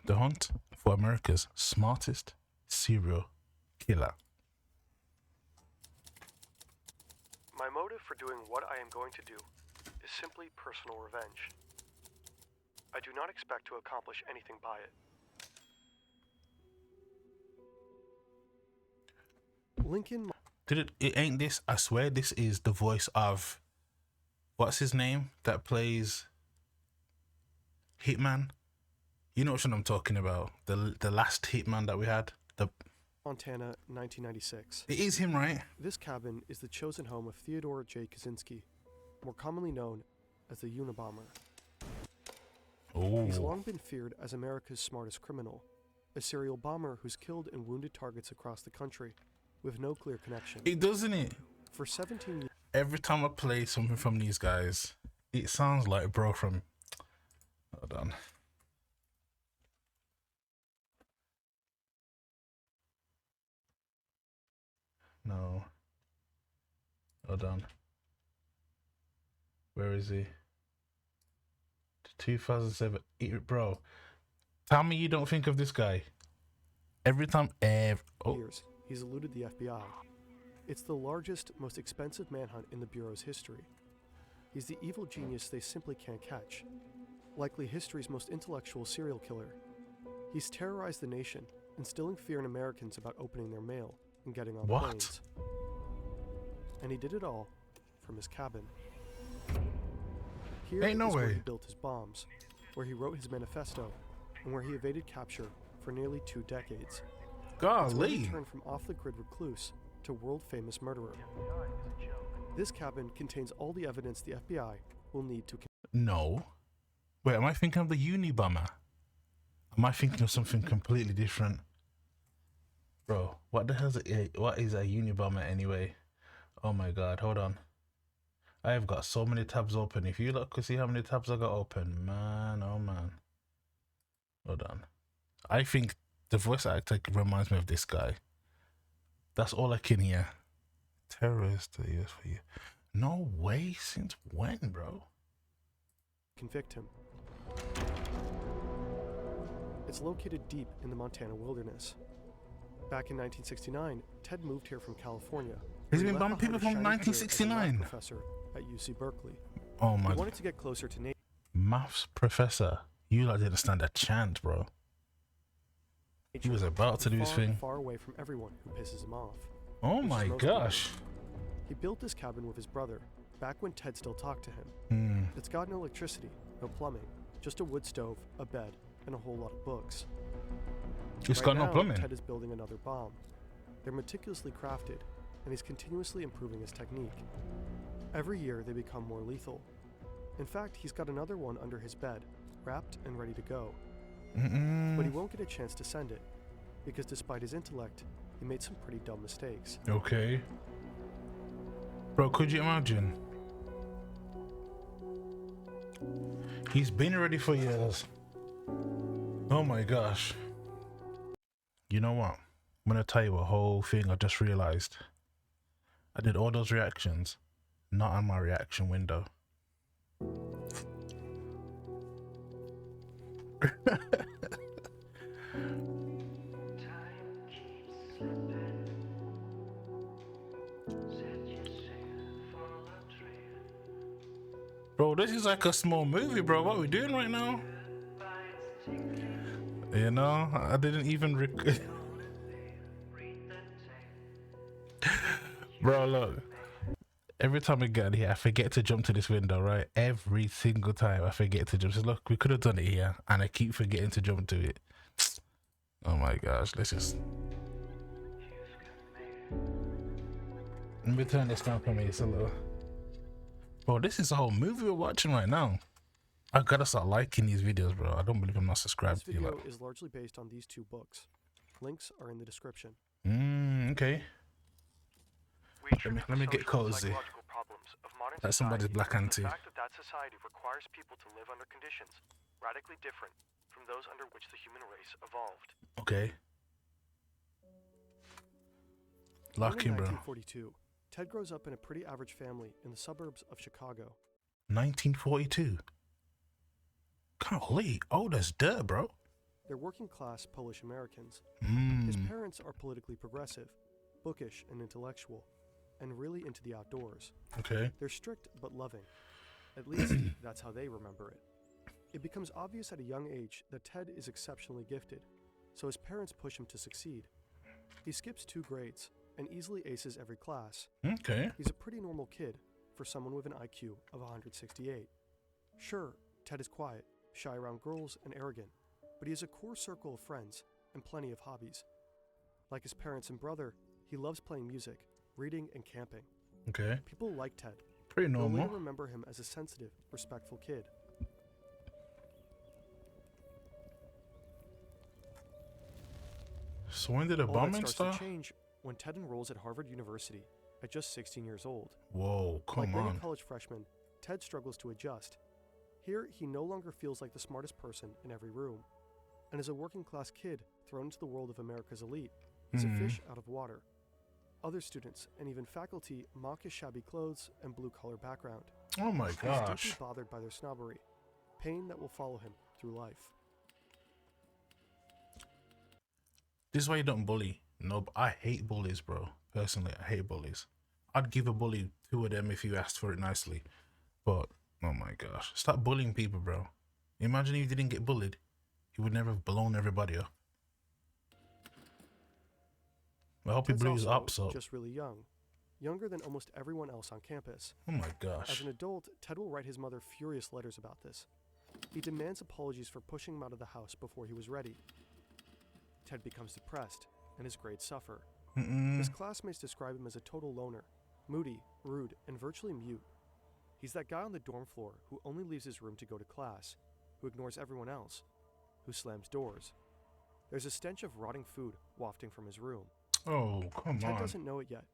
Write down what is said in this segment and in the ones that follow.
The hunt for America's smartest serial killer. My motive for doing what I am going to do is simply personal revenge. I do not expect to accomplish anything by it. Lincoln... It ain't this, I swear this is the voice of, what's his name that plays Hitman? You know what I'm talking about. The last Hitman that we had. Montana, 1996. It is him, right? This cabin is the chosen home of Theodore J. Kaczynski, more commonly known as the Unibomber. Oh. He's long been feared as America's smartest criminal, a serial bomber who's killed and wounded targets across the country with no clear connection. It doesn't it? For 17 years... Every time I play something from these guys, it sounds like bro from... Hold on. No. Hold on. Where is he? 2007. Bro, tell me you don't think of this guy. Every time... years, he's eluded the FBI. It's the largest, most expensive manhunt in the Bureau's history. He's the evil genius they simply can't catch. Likely history's most intellectual serial killer. He's terrorized the nation, instilling fear in Americans about opening their mail and getting on planes. And he did it all from his cabin. Here Ain't no is where way. he built his bombs, where he wrote his manifesto, and where he evaded capture for nearly 2 decades. It's where he Golly. turned from off-the-grid recluse to world-famous murderer. This cabin contains all the evidence the FBI will need to... No. Wait, am I thinking of the Unibomber? Am I thinking of something completely different? Bro, what the hell what is a Unibomber anyway? Oh my god, hold on. I have got so many tabs open. If you look to see how many tabs I got open, man, oh man. Hold on. I think the voice actor reminds me of this guy. That's all I can hear. Terrorist, yes for you. No way, since when, bro? convict him. It's located deep in the Montana wilderness. Back in 1969, Ted moved here from California. He's been bombing people from 1969. Professor at UC Berkeley. Oh my He god. wanted to get closer to nature. Maths professor. You like didn't stand a chance, bro. He was about to do his thing. Far away from everyone who pisses him off. Oh which is my most gosh. He built this cabin with his brother, back when Ted still talked to him. It's got no electricity, no plumbing, just a wood stove, a bed, and a whole lot of books. It's got no now, plumbing. Ted is building another bomb. They're meticulously crafted, and he's continuously improving his technique. Every year, they become more lethal. In fact, he's got another one under his bed, wrapped and ready to go. But he won't get a chance to send it, because despite his intellect, he made some pretty dumb mistakes. Okay. Bro, could you imagine? He's been ready for years. Oh my gosh. You know what? I'm gonna tell you a whole thing I just realized. I did all those reactions, not on my reaction window. Bro, this is like a small movie, bro. What are we doing right now? You know, I didn't even Bro, look. Every time I get here, I forget to jump to this window, right? Every single time I forget to jump. So look, we could have done it here, and I keep forgetting to jump to it. Oh my gosh, let's just... Let me turn this down for me, it's a little... Bro, this is a whole movie we're watching right now. I gotta start liking these videos, bro. I don't believe I'm not subscribed This to you. video is largely based on these 2 books. Links are in the description. Okay. Let me get cozy. That's somebody's black auntie. The fact that society requires people to live under conditions radically different from those under which the human race evolved. Okay. Lock him, bro. In 1942, Ted grows up in a pretty average family in the suburbs of Chicago. 1942. Golly, old as dirt, bro. They're working-class Polish Americans. His Mm. parents are politically progressive, bookish and intellectual, and really into the outdoors. Okay. They're strict but loving. At least, that's how they remember it. It becomes obvious at a young age that Ted is exceptionally gifted, so his parents push him to succeed. He skips 2 grades and easily aces every class. Okay. He's a pretty normal kid for someone with an IQ of 168. Sure, Ted is quiet, shy around girls, and arrogant, but he has a core circle of friends and plenty of hobbies. Like his parents and brother, he loves playing music, reading, and camping. Okay. People like Ted. Pretty They'll later normal. remember him as a sensitive, respectful kid. So when did the All that bombing starts start? to change when Ted enrolls at Harvard University at just 16 years old. Whoa, Like come many on. college freshmen, Ted struggles to adjust. Here, he no longer feels like the smartest person in every room. And as a working-class kid thrown into the world of America's elite, he's a fish out of water. Other students and even faculty mock his shabby clothes and blue-collar background. Oh my He's gosh. deeply bothered by their snobbery, pain that will follow him through life. This is why you don't bully. No, I hate bullies, bro. Personally, I hate bullies. I'd give a bully 2 of them if you asked for it nicely. But, oh my gosh. Stop bullying people, bro. Imagine if you didn't get bullied. You would never have blown everybody up. I hope he Ted's blew his also ups up. just really young, younger than almost everyone else on campus. Oh my As gosh. an adult, Ted will write his mother furious letters about this. He demands apologies for pushing him out of the house before he was ready. Ted becomes depressed, and his grades suffer. His classmates describe him as a total loner, moody, rude, and virtually mute. He's that guy on the dorm floor who only leaves his room to go to class, who ignores everyone else, who slams doors. There's a stench of rotting food wafting from his room. Oh, come Ted on. doesn't know it yet,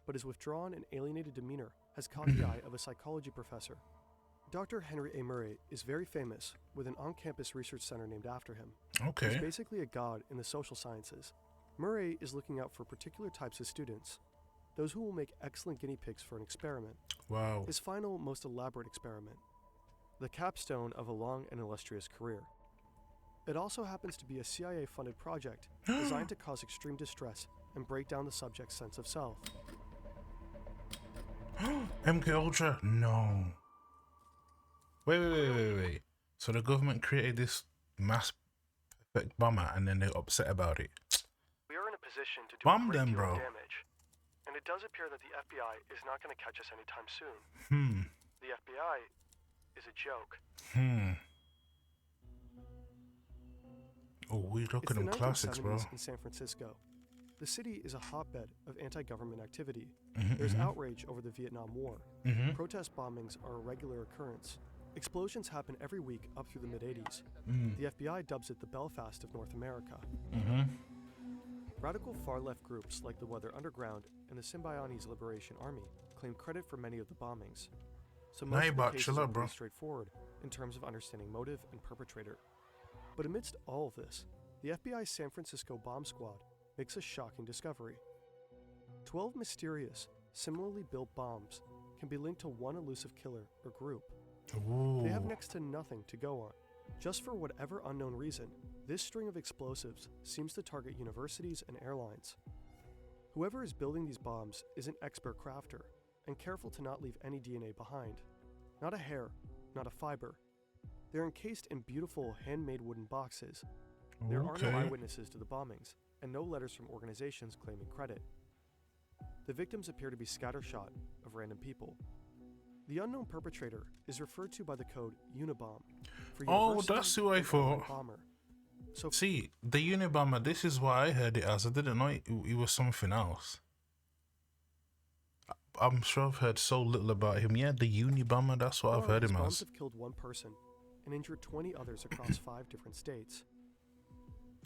but his withdrawn and alienated demeanor has caught the eye of a psychology professor. Dr. Henry A. Murray is very famous, with an on-campus research center named after him. He's Okay. basically a god in the social sciences. Murray is looking out for particular types of students, those who will make excellent guinea pigs for an experiment. Wow. His final, most elaborate experiment, the capstone of a long and illustrious career. It also happens to be a CIA-funded project designed to cause extreme distress and break down the subject's sense of self. MK Ultra? No. Wait. So the government created this mass perfect bomber and then they're upset about it. We are in a position to do Bomb a great them, deal bro. of damage, and it does appear that the FBI is not going to catch us anytime soon. The FBI is a joke. Oh, we look It's at the them classics, bro. 1970s in San Francisco. The city is a hotbed of anti-government activity. Mhm, There's mhm. outrage over the Vietnam War. Mhm. Protest bombings are a regular occurrence. Explosions happen every week up through the mid-80s. Mm. The FBI dubs it the Belfast of North America. Mhm. Radical far-left groups like the Weather Underground and the Symbionese Liberation Army claim credit for many of the bombings. So most Hey, of the but cases chill are out, bro. pretty straightforward in terms of understanding motive and perpetrator. But amidst all of this, the FBI's San Francisco bomb squad makes a shocking discovery. 12 mysterious, similarly built bombs can be linked to one elusive killer or group. Ooh. They have next to nothing to go on. Just for whatever unknown reason, this string of explosives seems to target universities and airlines. Whoever is building these bombs is an expert crafter and careful to not leave any DNA behind. Not a hair, not a fiber. They're encased in beautiful handmade wooden boxes. There are no Okay. eyewitnesses to the bombings and no letters from organizations claiming credit. The victims appear to be scattershot of random people. The unknown perpetrator is referred to by the code UNIBOMBER. For Oh, University that's who I and Airline thought. Bomber. So See, the Unibomber, this is why I heard it as. I didn't know it was something else. I'm sure I've heard so little about him. Yeah, the Unibomber, that's what I've far, heard his him bombs as. have killed one person and injured 20 others across 5 different states.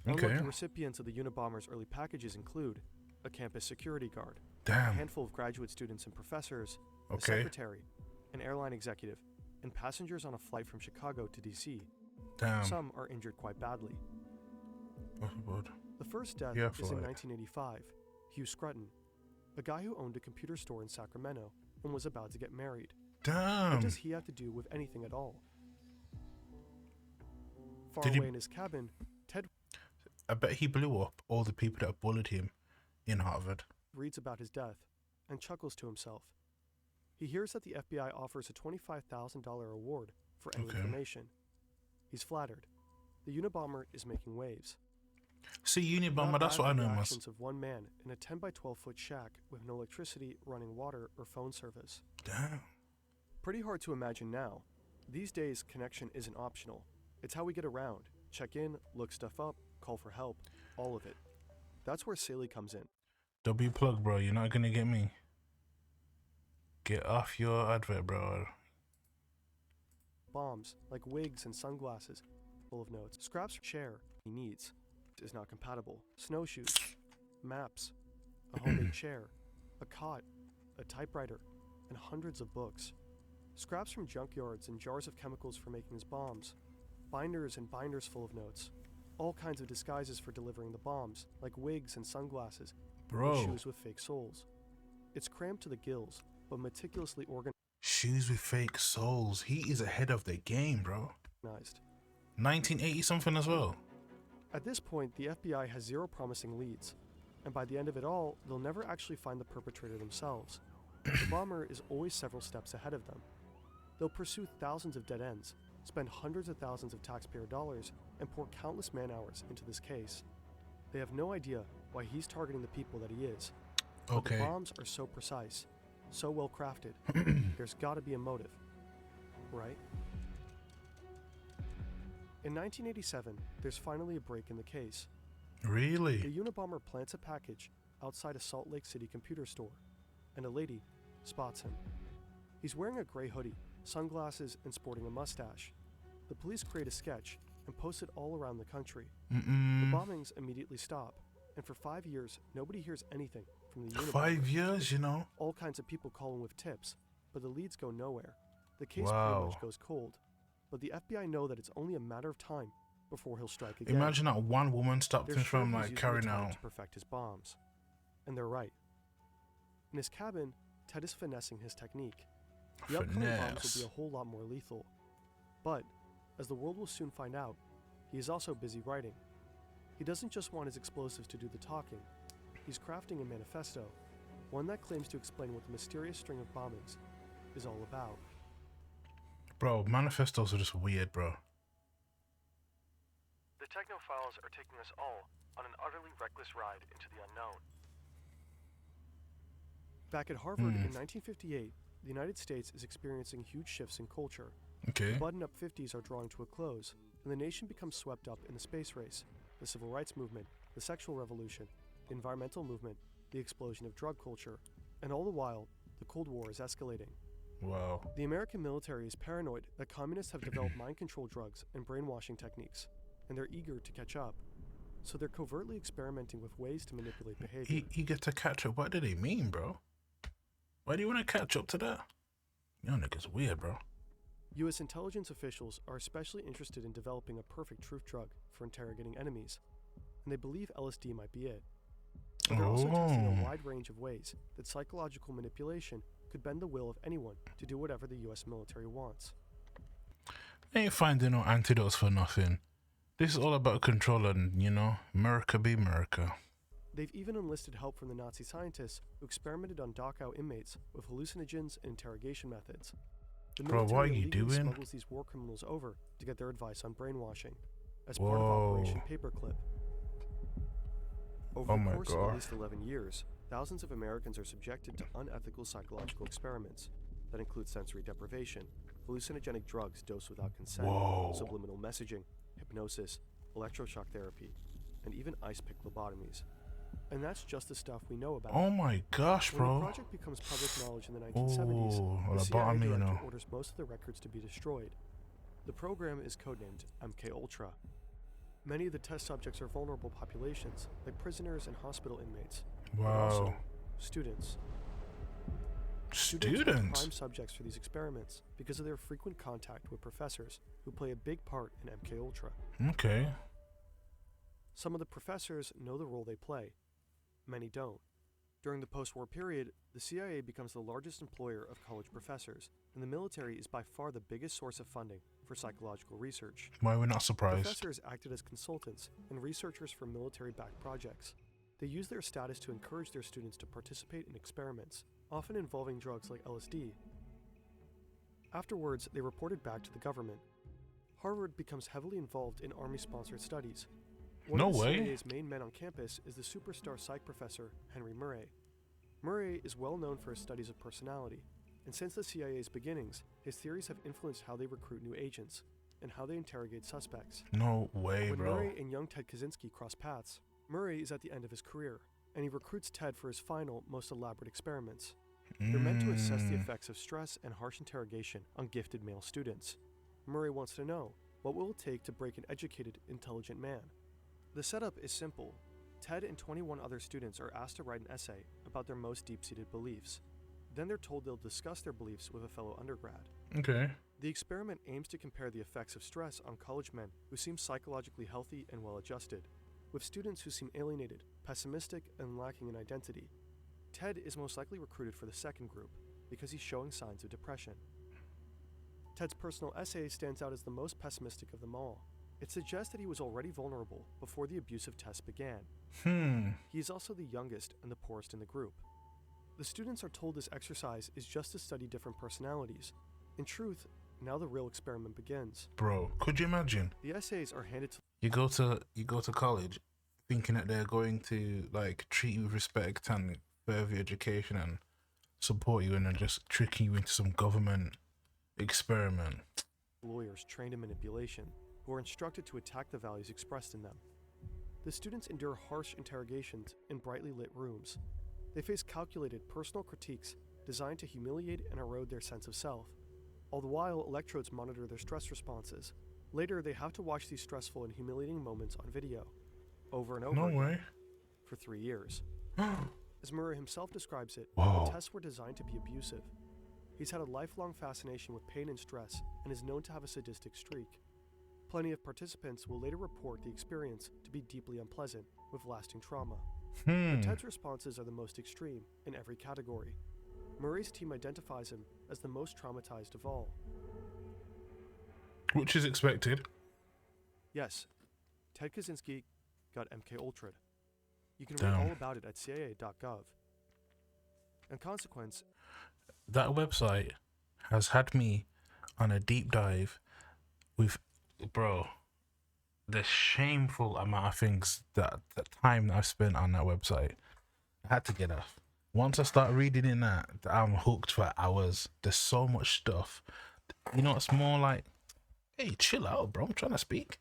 Unlucky Okay. recipients of the Unibomber's early packages include a campus security guard, a Damn. handful of graduate students and professors, a Okay. secretary, an airline executive, and passengers on a flight from Chicago to DC. Damn. Some are injured quite badly. Oh, God. The first death Yeah, is for in it. 1985. Hugh Scruton, a guy who owned a computer store in Sacramento and was about to get married. What Damn. does he have to do with anything at all? Far Did he- away in his cabin, Ted I bet he blew up all the people that bullied him in Harvard. Reads about his death and chuckles to himself. He hears that the FBI offers a $25,000 reward for any information. He's flattered. The Unabomber is making waves. See, Unibomber, that's what I know The must. actions of one man in a 10 by 12 foot shack with no electricity, running water, or phone service. Damn. Pretty hard to imagine now. These days, connection isn't optional. It's how we get around. Check in, look stuff up, call for help, all of it. That's where Saley comes in. W plug, bro. You're not gonna get me. Get off your advert, bro. Bombs, like wigs and sunglasses, full of notes. Scraps share he needs. Is not compatible. Snowshoes, maps, a homemade chair, a cot, a typewriter, and hundreds of books. Scraps from junkyards and jars of chemicals for making his bombs. Binders and binders full of notes. All kinds of disguises for delivering the bombs, like wigs and sunglasses, Bro. and shoes with fake soles. It's crammed to the gills, but meticulously Shoes with fake soles. He is ahead of the game, bro. organized. 1980 something as well. At this point, the FBI has zero promising leads, and by the end of it all, they'll never actually find the perpetrator themselves. The bomber is always several steps ahead of them. They'll pursue thousands of dead ends, spend hundreds of thousands of taxpayer dollars, and pour countless man-hours into this case. They have no idea why he's targeting the people that he is. But Okay. the bombs are so precise, so well crafted, there's gotta be a motive, right? In 1987, there's finally a break in the case. Really? The Unabomber plants a package outside a Salt Lake City computer store, and a lady spots him. He's wearing a gray hoodie, sunglasses, and sporting a mustache. The police create a sketch and post it all around the country. The bombings immediately stop, and for 5 years, nobody hears anything from the Unabomber. 5 years, you know? All kinds of people call him with tips, but the leads go nowhere. The case Wow. pretty much goes cold. But the FBI know that it's only a matter of time before he'll strike again. Imagine that one woman stopped They're him sure from he's like using carrying the time out. to perfect his bombs. And they're right. In his cabin, Ted is finessing his technique. The upcoming bombs will be a whole lot more lethal. But, as the world will soon find out, he is also busy writing. He doesn't just want his explosives to do the talking. He's crafting a manifesto, one that claims to explain what the mysterious string of bombings is all about. Bro, manifestos are just weird, bro. The technophiles are taking us all on an utterly reckless ride into the unknown. Back at Harvard in 1958, the United States is experiencing huge shifts in culture. Okay. The button-up 50s are drawing to a close, and the nation becomes swept up in the space race, the civil rights movement, the sexual revolution, the environmental movement, the explosion of drug culture, and all the while, the Cold War is escalating. Wow. The American military is paranoid that communists have developed mind control drugs and brainwashing techniques, and they're eager to catch up. So they're covertly experimenting with ways to manipulate behavior. Eager to catch up? What do they mean, bro? Why do you want to catch up to that? Yo, nigga's weird, bro. U.S. intelligence officials are especially interested in developing a perfect truth drug for interrogating enemies, and they believe LSD might be it. But they're also testing a wide range of ways that psychological manipulation could bend the will of anyone to do whatever the U.S. military wants. They ain't finding no antidotes for nothing. This is all about control and, you know, America be America. They've even enlisted help from the Nazi scientists who experimented on Dachau inmates with hallucinogens and interrogation methods. The Bro, what are military you illegally doing? smuggles these war criminals over to get their advice on brainwashing, as part of Operation Paperclip. Over Oh the my course of God. at least 11 years, thousands of Americans are subjected to unethical psychological experiments that include sensory deprivation, hallucinogenic drugs dosed without consent, Whoa. subliminal messaging, hypnosis, electroshock therapy, and even ice pick lobotomies. And that's just the stuff we know about. Oh my gosh, When the bro. project becomes public knowledge in the 1970s, Oh, the CIA lobotomy, you director know. orders most of the records to be destroyed. The program is codenamed MKUltra. Many of the test subjects are vulnerable populations, like prisoners and hospital inmates. But also Wow. students. Students are Students? prime subjects for these experiments because of their frequent contact with professors who play a big part in MKUltra. Okay. Some of the professors know the role they play. Many don't. During the post-war period, the CIA becomes the largest employer of college professors, and the military is by far the biggest source of funding for psychological research. Why we're not surprised? Professors acted as consultants and researchers for military-backed projects. They used their status to encourage their students to participate in experiments, often involving drugs like LSD. Afterwards, they reported back to the government. Harvard becomes heavily involved in Army-sponsored studies. One of the CIA's main men on campus is the superstar psych professor, Henry Murray. Murray is well known for his studies of personality, and since the CIA's beginnings, his theories have influenced how they recruit new agents and how they interrogate suspects. No way, when bro. Murray and young Ted Kaczynski cross paths, Murray is at the end of his career, and he recruits Ted for his final, most elaborate experiments. They're meant to assess the effects of stress and harsh interrogation on gifted male students. Murray wants to know, what will it take to break an educated, intelligent man? The setup is simple. Ted and 21 other students are asked to write an essay about their most deep-seated beliefs. Then they're told they'll discuss their beliefs with a fellow undergrad. Okay. The experiment aims to compare the effects of stress on college men who seem psychologically healthy and well-adjusted, with students who seem alienated, pessimistic, and lacking in identity. Ted is most likely recruited for the second group because he's showing signs of depression. Ted's personal essay stands out as the most pessimistic of them all. It suggests that he was already vulnerable before the abusive test began. He is also the youngest and the poorest in the group. The students are told this exercise is just to study different personalities. In truth, now the real experiment begins. Bro, could you imagine? The essays are handed to You go to college thinking that they're going to like treat you with respect and further your education and support you, and then just tricking you into some government experiment. lawyers trained in manipulation, who are instructed to attack the values expressed in them. The students endure harsh interrogations in brightly lit rooms. They face calculated personal critiques designed to humiliate and erode their sense of self. All the while, electrodes monitor their stress responses. Later, they have to watch these stressful and humiliating moments on video, over and over No again, way. for 3 years. As Murray himself describes it, Whoa. the tests were designed to be abusive. He's had a lifelong fascination with pain and stress and is known to have a sadistic streak. Plenty of participants will later report the experience to be deeply unpleasant, with lasting trauma. But Ted's responses are the most extreme in every category. Murray's team identifies him as the most traumatized of all. Which is expected. Yes, Ted Kaczynski got MK Ultra'd. You can Damn. read all about it at CIA.gov. In consequence, That website has had me on a deep dive with, bro, the shameful amount of things that the time that I've spent on that website. I had to get off. Once I start reading in that, I'm hooked for hours. There's so much stuff. You know, it's more like, hey, chill out, bro. I'm trying to speak.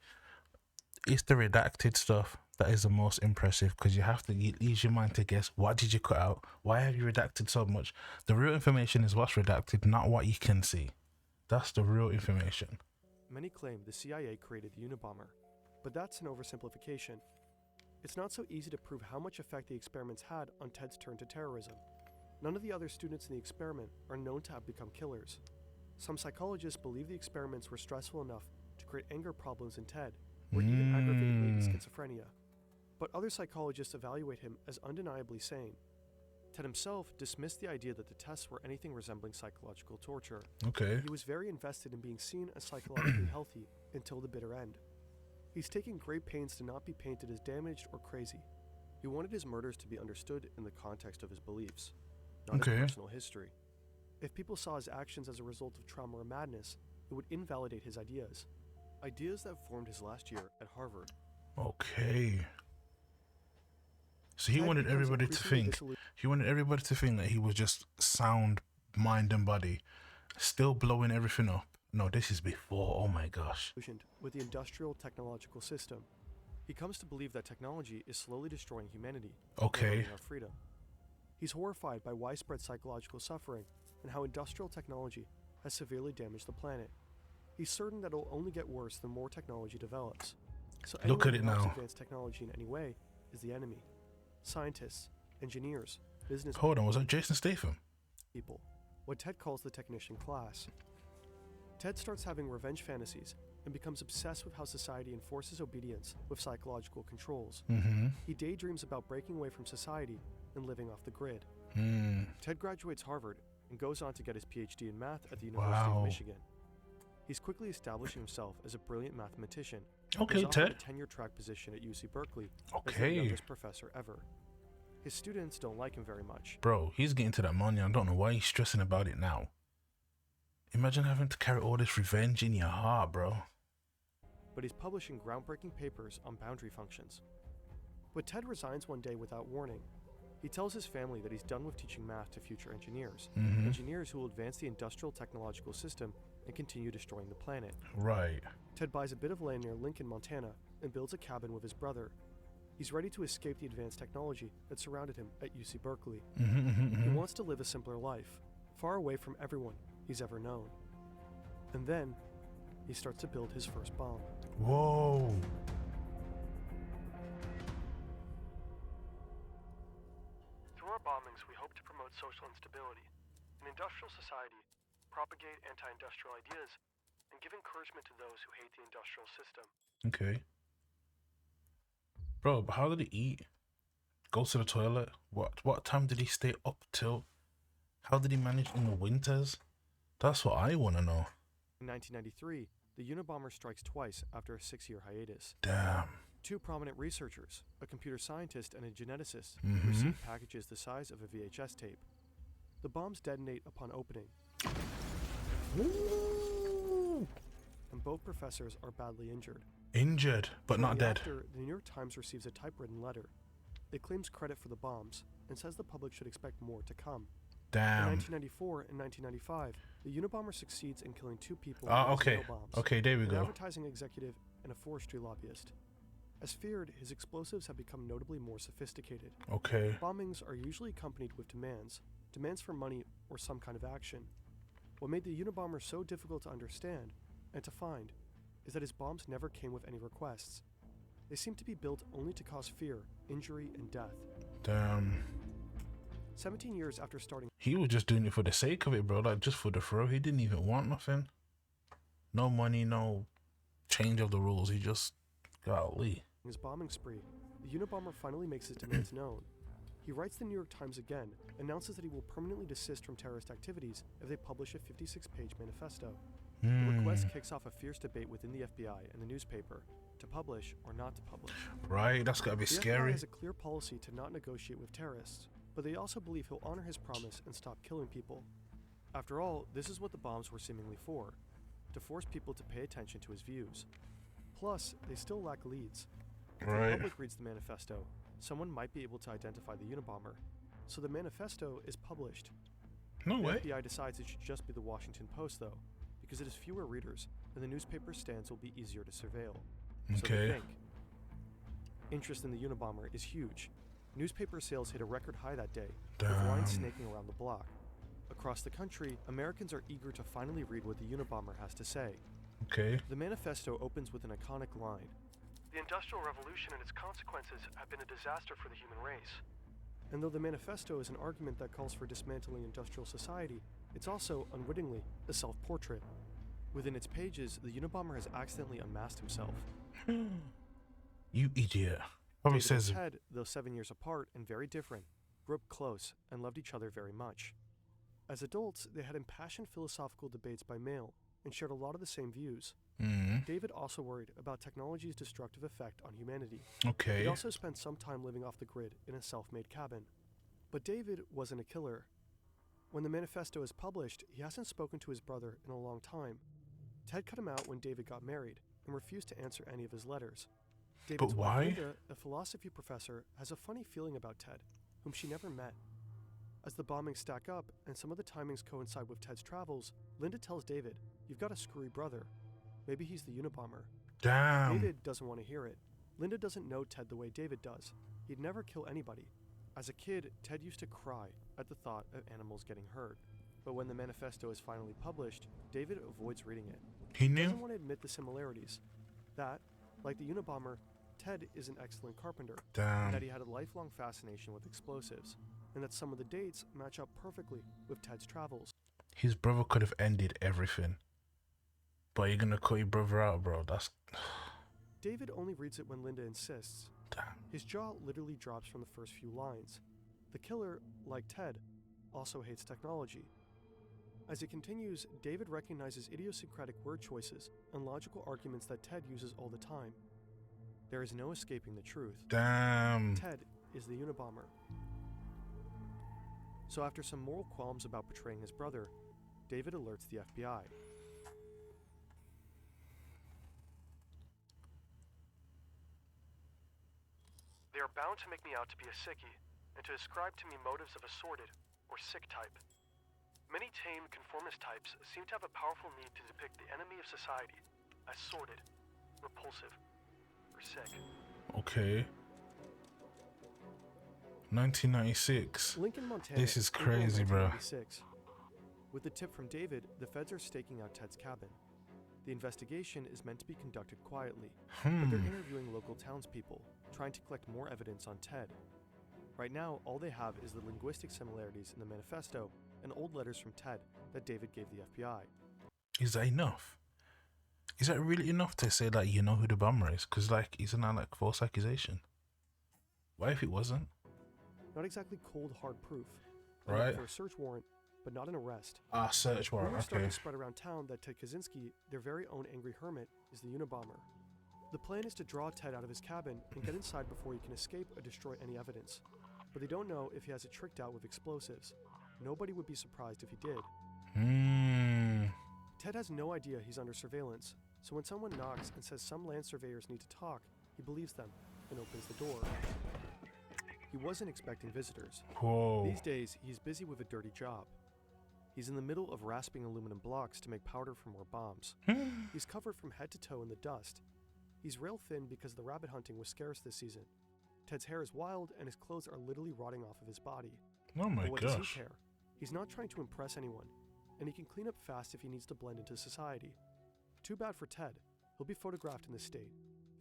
It's the redacted stuff that is the most impressive, because you have to use your mind to guess, what did you cut out? Why have you redacted so much? The real information is what's redacted, not what you can see. That's the real information. many claim the CIA created the Unibomber, but that's an oversimplification. It's not so easy to prove how much effect the experiments had on Ted's turn to terrorism. None of the other students in the experiment are known to have become killers. Some psychologists believe the experiments were stressful enough to create anger problems in Ted, or even aggravated latent schizophrenia. But other psychologists evaluate him as undeniably sane. Ted himself dismissed the idea that the tests were anything resembling psychological torture. Okay. He was very invested in being seen as psychologically healthy until the bitter end. He's taking great pains to not be painted as damaged or crazy. He wanted his murders to be understood in the context of his beliefs, not his personal history. If people saw his actions as a result of trauma or madness, it would invalidate his ideas. Ideas that formed his last year at Harvard. Okay. So he Ted wanted becomes everybody to increasingly think. disillusioned He wanted everybody to think that he was just sound mind and body, still blowing everything up. No, this is before. Oh my gosh. with the industrial technological system. He comes to believe that technology is slowly destroying humanity, Okay. limiting our freedom. He's horrified by widespread psychological suffering and how industrial technology has severely damaged the planet. He's certain that it'll only get worse the more technology develops. So Look at anyone it who helps now. advance technology in any way is the enemy. Scientists, engineers, business Hold on, was that Jason Statham? people, what Ted calls the technician class. Ted starts having revenge fantasies and becomes obsessed with how society enforces obedience with psychological controls. He daydreams about breaking away from society and living off the grid. Ted graduates Harvard and goes on to get his PhD in math at the University Wow. of Michigan. He's quickly establishing himself as a brilliant mathematician. Okay, He's offered Ted. a tenure-track position at UC Berkeley as the Okay. youngest professor ever. His students don't like him very much. Bro, he's getting to that money. I don't know why he's stressing about it now. Imagine having to carry all this revenge in your heart, bro. But he's publishing groundbreaking papers on boundary functions. But Ted resigns one day without warning. He tells his family that he's done with teaching math to future engineers, engineers who will advance the industrial technological system and continue destroying the planet. Right. Ted buys a bit of land near Lincoln, Montana, and builds a cabin with his brother. He's ready to escape the advanced technology that surrounded him at UC Berkeley. He wants to live a simpler life, far away from everyone he's ever known. And then, he starts to build his first bomb. Whoa. Through our bombings, we hope to promote social instability, an industrial society, propagate anti-industrial ideas, and give encouragement to those who hate the industrial system. Okay. Bro, but how did he eat? Go to the toilet? What time did he stay up till? How did he manage in the winters? That's what I want to know. In 1993, the Unabomber strikes twice after a 6-year hiatus. Damn. Two prominent researchers, a computer scientist and a geneticist, receive packages the size of a VHS tape. The bombs detonate upon opening, and both professors are badly injured. Injured, but not Shortly dead. after, the New York Times receives a typewritten letter. It claims credit for the bombs and says the public should expect more to come. In Damn. 1994 and 1995, the Unabomber succeeds in killing 2 people Ah, with okay. nail bombs, Okay, there we an go. advertising executive and a forestry lobbyist. As feared, his explosives have become notably more sophisticated. Okay. Bombings are usually accompanied with demands for money or some kind of action. What made the Unabomber so difficult to understand and to find is that his bombs never came with any requests. They seem to be built only to cause fear, injury, and death. Damn. 17 years after starting He was just doing it for the sake of it, bro. Like, just for the throw. He didn't even want nothing. No money, no change of the rules. He just, golly. his bombing spree, the Unabomber finally makes his demands known. He writes the New York Times again, announces that he will permanently desist from terrorist activities if they publish a 56-page manifesto. The request kicks off a fierce debate within the FBI and the newspaper to publish or not to publish. Right, that's gotta be The FBI scary. has a clear policy to not negotiate with terrorists, but they also believe he'll honor his promise and stop killing people. After all, this is what the bombs were seemingly for, to force people to pay attention to his views. Plus, they still lack leads. If the Right. public reads the manifesto, someone might be able to identify the Unabomber. So the manifesto is published. No The way. FBI decides it should just be the Washington Post, though, because it has fewer readers, and the newspaper's stands will be easier to surveil. So they Okay. think. Interest in the Unabomber is huge. Newspaper sales hit a record high that day, with lines Damn. snaking around the block. Across the country, Americans are eager to finally read what the Unabomber has to say. Okay. The manifesto opens with an iconic line. The Industrial Revolution and its consequences have been a disaster for the human race. And though the manifesto is an argument that calls for dismantling industrial society, it's also, unwittingly, a self-portrait. Within its pages, the Unabomber has accidentally unmasked himself. You idiot. Probably David says, and Ted, though 7 years apart and very different, grew up close and loved each other very much. As adults, they had impassioned philosophical debates by mail and shared a lot of the same views. David also worried about technology's destructive effect on humanity. okay. He also spent some time living off the grid in a self-made cabin. But David wasn't a killer. When the manifesto is published, he hasn't spoken to his brother in a long time. Ted cut him out when David got married and refused to answer any of his letters. David's But wife, why? Linda, a philosophy professor, has a funny feeling about Ted, whom she never met. As the bombings stack up and some of the timings coincide with Ted's travels, Linda tells David, "You've got a screwy brother. Maybe he's the Unabomber." Damn. David doesn't want to hear it. Linda doesn't know Ted the way David does. He'd never kill anybody. As a kid, Ted used to cry at the thought of animals getting hurt. But when the manifesto is finally published, David avoids reading it. He He doesn't knew? want to admit the similarities. That, like the Unabomber, Ted is an excellent carpenter, and Damn. that he had a lifelong fascination with explosives, and that some of the dates match up perfectly with Ted's travels. His brother could have ended everything. But you're gonna cut your brother out, bro. That's... David only reads it when Linda insists. Damn. His jaw literally drops from the first few lines. The killer, like Ted, also hates technology. As it continues, David recognizes idiosyncratic word choices and logical arguments that Ted uses all the time. There is no escaping the truth. Damn. Ted is the Unibomber. So after some moral qualms about betraying his brother, David alerts the FBI. They are bound to make me out to be a sickie and to ascribe to me motives of a sordid or sick type. Many tame conformist types seem to have a powerful need to depict the enemy of society as sordid, repulsive, or sick. Okay. 1996. Lincoln, Montana. This is April crazy, bro. 1996. With the tip from David, the feds are staking out Ted's cabin. The investigation is meant to be conducted quietly, but they're interviewing local townspeople, trying to collect more evidence on Ted. Right now, all they have is the linguistic similarities in the manifesto and old letters from Ted that David gave the FBI. Is that enough? Is that really enough to say that you know who the bomber is? Because, like, isn't that like false accusation? What if it wasn't? Not exactly cold, hard proof. Right. For a search warrant, but not an arrest. Ah, search warrant, Rumors starting okay. to spread around town that Ted Kaczynski, their very own angry hermit, is the Unibomber. The plan is to draw Ted out of his cabin and get inside before he can escape or destroy any evidence. But they don't know if he has it tricked out with explosives. Nobody would be surprised if he did. Ted has no idea he's under surveillance, so when someone knocks and says some land surveyors need to talk, he believes them and opens the door. He wasn't expecting visitors. Whoa. These days, he's busy with a dirty job. He's in the middle of rasping aluminum blocks to make powder for more bombs. He's covered from head to toe in the dust. He's rail thin because the rabbit hunting was scarce this season. Ted's hair is wild and his clothes are literally rotting off of his body. Oh my But what does gosh. he care? He's not trying to impress anyone, and he can clean up fast if he needs to blend into society. Too bad for Ted. He'll be photographed in this state.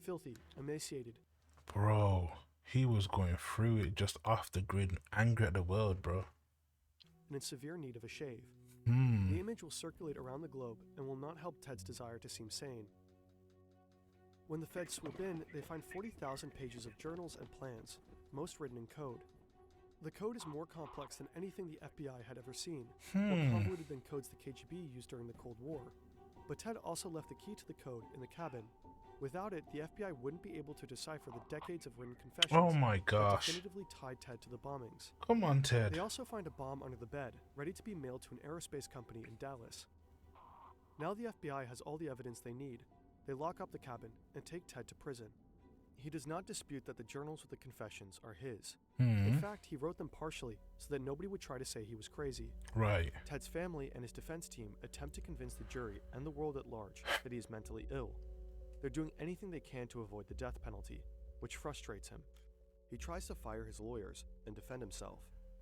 Filthy, emaciated. Bro, he was going through it just off the grid, angry at the world, bro. And in severe need of a shave. Hmm. The image will circulate around the globe and will not help Ted's desire to seem sane. When the feds swoop in, they find 40,000 pages of journals and plans, most written in code. The code is more complex than anything the FBI had ever seen, more convoluted than codes the KGB used during the Cold War. But Ted also left the key to the code in the cabin. Without it, the FBI wouldn't be able to decipher the decades of written confessions Oh my that gosh. definitively tied Ted to the bombings. Come on, Ted. They also find a bomb under the bed, ready to be mailed to an aerospace company in Dallas. Now the FBI has all the evidence they need. They lock up the cabin and take Ted to prison. He does not dispute that the journals with the confessions are his. In fact, he wrote them partially so that nobody would try to say he was crazy. Right. Ted's family and his defense team attempt to convince the jury and the world at large that he is mentally ill. They're doing anything they can to avoid the death penalty, which frustrates him. He tries to fire his lawyers and defend himself.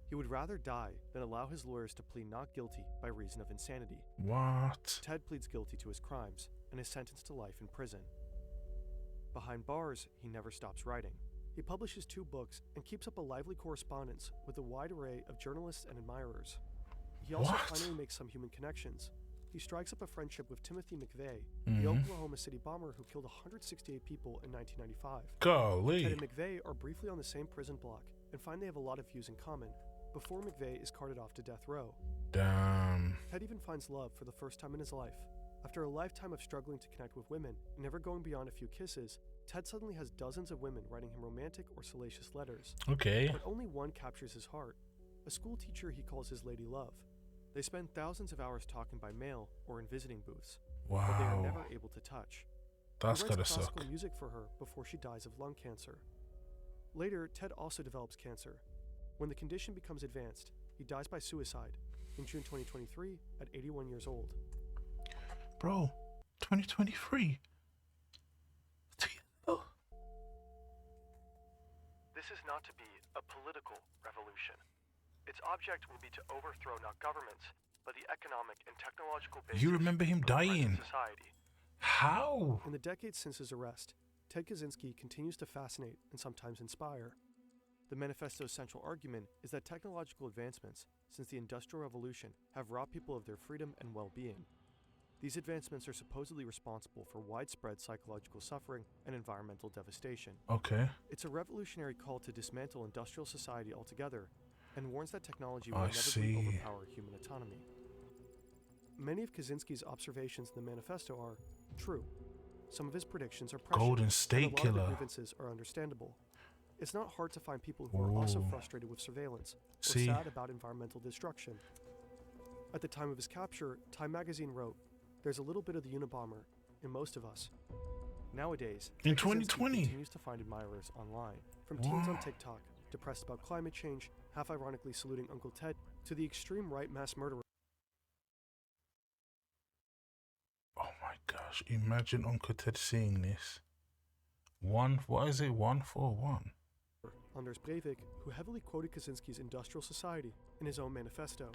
He would rather die than allow his lawyers to plead not guilty by reason of insanity. What? Ted pleads guilty to his crimes and is sentenced to life in prison. Behind bars, he never stops writing. He publishes 2 books and keeps up a lively correspondence with a wide array of journalists and admirers. He also finally makes some human connections. He strikes up a friendship with Timothy McVeigh, the Oklahoma City bomber who killed 168 people in 1995. Golly. Ted and McVeigh are briefly on the same prison block and find they have a lot of views in common before McVeigh is carted off to death row. Damn. Ted even finds love for the first time in his life. After a lifetime of struggling to connect with women, never going beyond a few kisses, Ted suddenly has dozens of women writing him romantic or salacious letters. Okay. But only one captures his heart, a school teacher he calls his lady love. They spend thousands of hours talking by mail or in visiting booths, but they are Wow. never able to touch. That's He gotta writes suck. classical music for her before she dies of lung cancer. Later, Ted also develops cancer. When the condition becomes advanced, he dies by suicide in June 2023 at 81 years old. Bro, 2023. Oh. This is not to be a political revolution. Its object will be to overthrow not governments, but the economic and technological basis You remember him of the present dying. society. How? In the decades since his arrest, Ted Kaczynski continues to fascinate and sometimes inspire. The manifesto's central argument is that technological advancements since the Industrial Revolution have robbed people of their freedom and well-being. These advancements are supposedly responsible for widespread psychological suffering and environmental devastation. Okay. It's a revolutionary call to dismantle industrial society altogether and warns that technology will I inevitably see. overpower human autonomy. many of Kaczynski's observations in the manifesto are true. Some of his predictions are prescient, Golden and State a lot of the Killer. grievances are understandable. It's not hard to find people who are also Ooh. frustrated with surveillance or See? sad about environmental destruction. At the time of his capture, Time magazine wrote, "There's a little bit of the Unabomber in most of us." Nowadays, In Kaczynski 2020. continues to find admirers online, from teens on Wow. TikTok, depressed about climate change, half ironically saluting Uncle Ted, to the extreme right mass murderer. Oh my gosh! Imagine Uncle Ted seeing this. What is it? 141. Anders Breivik, who heavily quoted Kaczynski's Industrial Society in his own manifesto.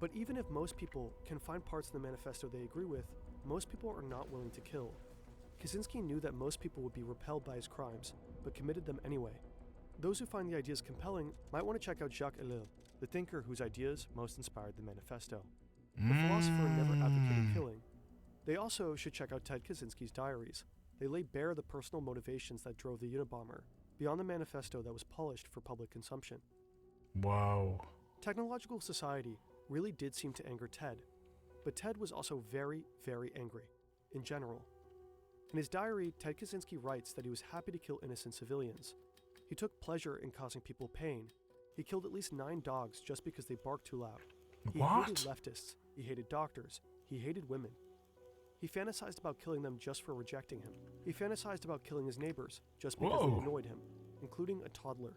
But even if most people can find parts in the manifesto they agree with, most people are not willing to kill. Kaczynski knew that most people would be repelled by his crimes, but committed them anyway. Those who find the ideas compelling might want to check out Jacques Ellul, the thinker whose ideas most inspired the manifesto. The philosopher never advocated killing. They also should check out Ted Kaczynski's diaries. They lay bare the personal motivations that drove the Unabomber, beyond the manifesto that was polished for public consumption. Wow. Technological society really did seem to anger Ted, but Ted was also very, very angry, in general. In his diary, Ted Kaczynski writes that he was happy to kill innocent civilians. He took pleasure in causing people pain. He killed at least 9 dogs just because they barked too loud. He What? hated leftists, he hated doctors, he hated women. He fantasized about killing them just for rejecting him. He fantasized about killing his neighbors just because Whoa. they annoyed him, including a toddler.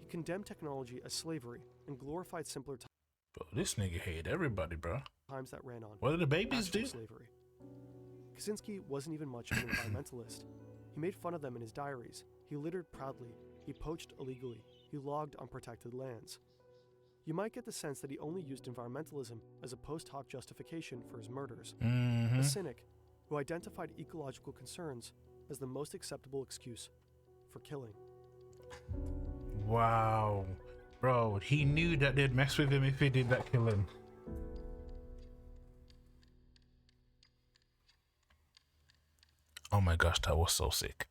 He condemned technology as slavery and glorified simpler Bro, this nigga hate everybody, bro. times that ran on What did the babies actual do? slavery. Kaczynski wasn't even much of an environmentalist. He made fun of them in his diaries. He littered proudly. He poached illegally. He logged unprotected lands. You might get the sense that he only used environmentalism as a post hoc justification for his murders. A cynic who identified ecological concerns as the most acceptable excuse for killing. Wow. Bro, he knew that they'd mess with him if he did that killing. Oh my gosh, that was so sick.